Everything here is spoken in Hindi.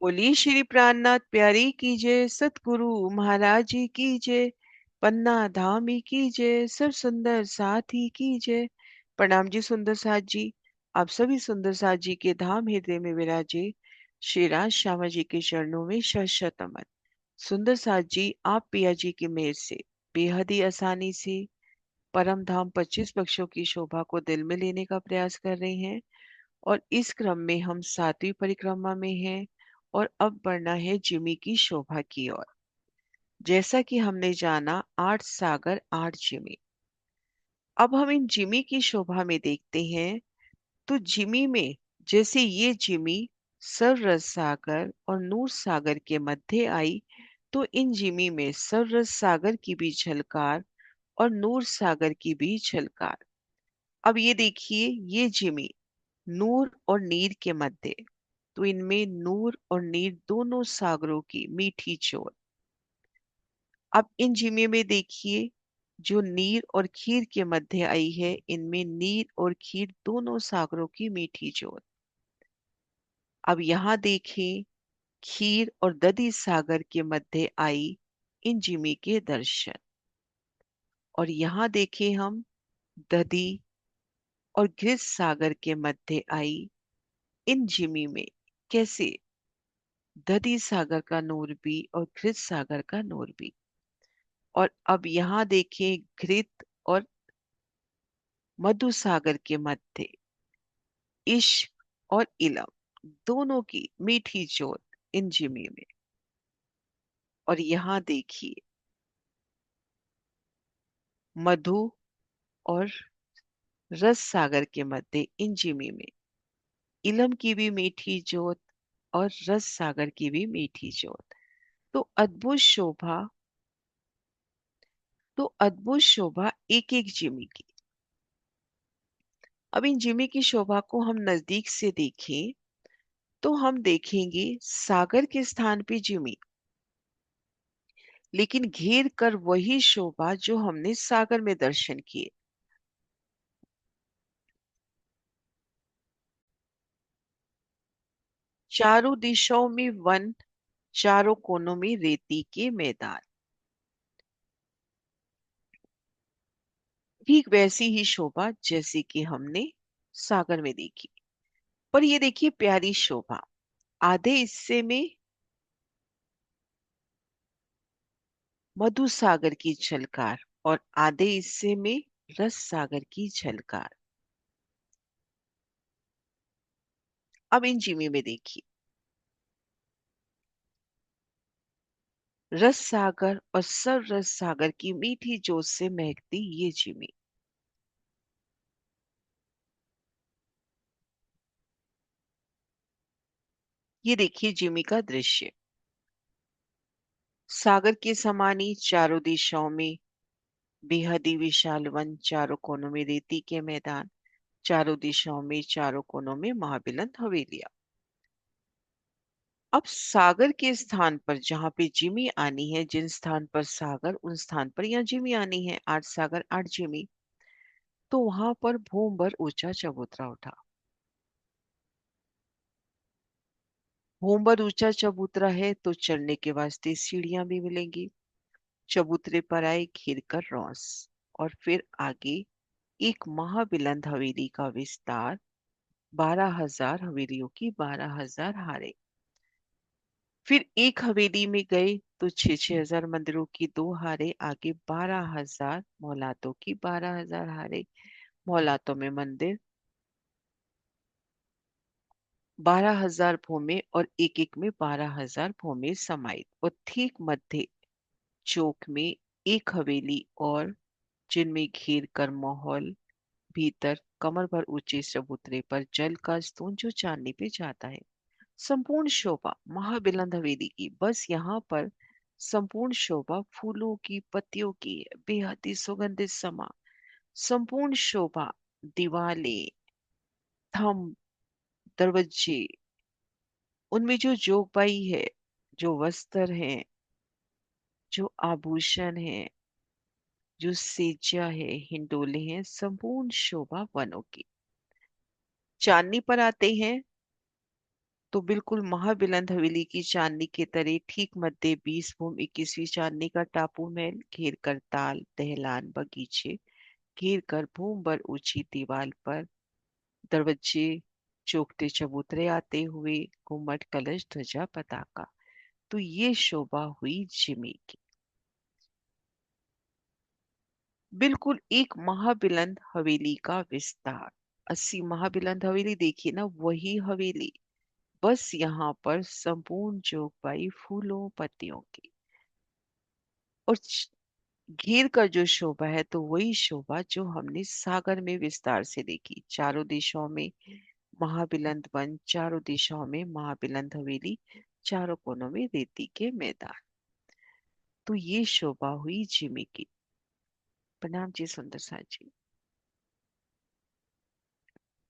बोलिए श्री प्राणनाथ प्यारी की जय, सतगुरु महाराज जी की जय, पन्ना धाम ही की जय, सब सुंदर साथी की जय। प्रणाम जी सुंदर साथ जी। आप सभी सुंदर साथ जी के धाम हृदय में विराजे श्री राज श्यामा जी के चरणों में शत शत नमन। सुंदर साथ जी, आप पिया जी की मेहर से बेहद ही आसानी से परम धाम 25 पक्षों की शोभा को दिल में लेने का प्रयास कर रहे हैं और इस क्रम में हम 7वीं परिक्रमा में हैं और अब बढ़ना है जिमी की शोभा की ओर। जैसा कि हमने जाना 8 सागर 8 जिमी। अब हम इन जिमी की शोभा में देखते हैं तो जिमी में जैसे ये जिमी सररस सागर और नूर सागर के मध्य आई, तो इन जिमी में सररस सागर की भी झलकार और नूर सागर की भी झलकार। अब ये देखिए, ये जिमी नूर और नीर के मध्य, तो इनमें नूर और नीर दोनों सागरों की मीठी जोत। अब इन जिमे में देखिए, जो नीर और खीर के मध्य आई है, इनमें नीर और खीर दोनों सागरों की मीठी जोत। अब यहाँ देखें, खीर और दधी सागर के मध्य आई इन जिमी के दर्शन। और यहाँ देखें हम, दधी और घृत सागर के मध्य आई इन जिमी में कैसे दधी सागर का नूर भी और घृत सागर का नूर भी। और अब यहाँ देखिए, घृत और मधु सागर के मध्य इश्क और इलम दोनों की मीठी जोत इन जिमी में। और यहाँ देखिए, मधु और रस सागर के मध्य इन जिमी में इलम की भी मीठी जोत और रस सागर की भी मीठी जोत। तो अद्भुत शोभा, एक एक जिमी की। अब इन जिमी की शोभा को हम नजदीक से देखें तो हम देखेंगे सागर के स्थान पे जिमी, लेकिन घेर कर वही शोभा जो हमने सागर में दर्शन किए। चारों दिशाओं में वन, चारों कोनों में रेती के मैदान। ठीक वैसी ही शोभा जैसी कि हमने सागर में देखी। पर ये देखिए प्यारी शोभा, आधे हिस्से में मधु सागर की झलकार और आधे हिस्से में रस सागर की झलकार। अब इन जिमी में देखिए, रस सागर और सर रस सागर की मीठी जोत से महकती ये जिमी। ये देखिए जिमी का दृश्य, सागर के समानी चारों दिशाओं में बेहद ही विशाल वन, चारों कोनों में रेती के मैदान, चारों दिशाओं में चारों कोनों में महाबिलंद हवेलियां। अब सागर के स्थान पर जहां पे जिमी आनी है, जिन स्थान पर सागर उन स्थान पर यहाँ जिमी आनी है, 8 सागर 8 जिमी। तो वहां पर भूमभर ऊंचा चबूतरा उठा। भूमभर ऊंचा चबूतरा है तो चढ़ने के वास्ते सीढ़ियां भी मिलेंगी। चबूतरे पर आए घिर कर रौस, और फिर आगे एक महाबिलंद हवेली का विस्तार, 12,000 हवेलियों की 12,000 हारे। फिर एक हवेली में गए तो 6,6 हजार मंदिरों की 2 हारे, आगे 12,000 मौलातों की 12,000 हारे। मौलातों में मंदिर, 12,000 भूमि और एक एक में 12,000 भूमि समाहित। और ठीक मध्य चौक में एक हवेली और, जिनमें घेर कर माहौल, भीतर कमर भर ऊंचे चबूतरे पर जल का स्तून जो चांदनी पे जाता है। संपूर्ण शोभा महाबिलंद हवेली की, बस यहाँ पर संपूर्ण शोभा फूलों की पत्तियों की है, बेहद ही सुगंधित समा। संपूर्ण शोभा, दीवालें, थंब, दरवाजे, उनमें जो जोगबाई है, जो वस्त्र हैं, जो आभूषण है, जो सेजा है, हिंडोले हैं, संपूर्ण शोभा वनों की। चांदनी पर आते हैं तो बिल्कुल महाबिलंद हवेली की चांदनी के तरे ठीक मध्य 20 21वीं चांदनी का टापू महल घेर कर ताल दहलान बगीचे घेर कर भूम भर ऊंची दीवार पर दरवाजे चौकते चबूतरे आते हुए घुमट कलश ध्वजा पताका। तो ये शोभा हुई जिमी की। बिल्कुल एक महाबिलंद हवेली का विस्तार। 80 महाबिलंद हवेली देखिए ना, वही हवेली, बस यहाँ पर संपूर्ण जोगबाई फूलों पत्तियों की। और घेर कर जो शोभा है तो वही शोभा जो हमने सागर में विस्तार से देखी। चारों दिशाओं में महाबिलंद वन, चारों दिशाओं में महाबिलंद हवेली, चारों कोनों में रेती के मैदान। तो ये शोभा हुई जिमी की। प्रणाम जी सुंदर सा जी।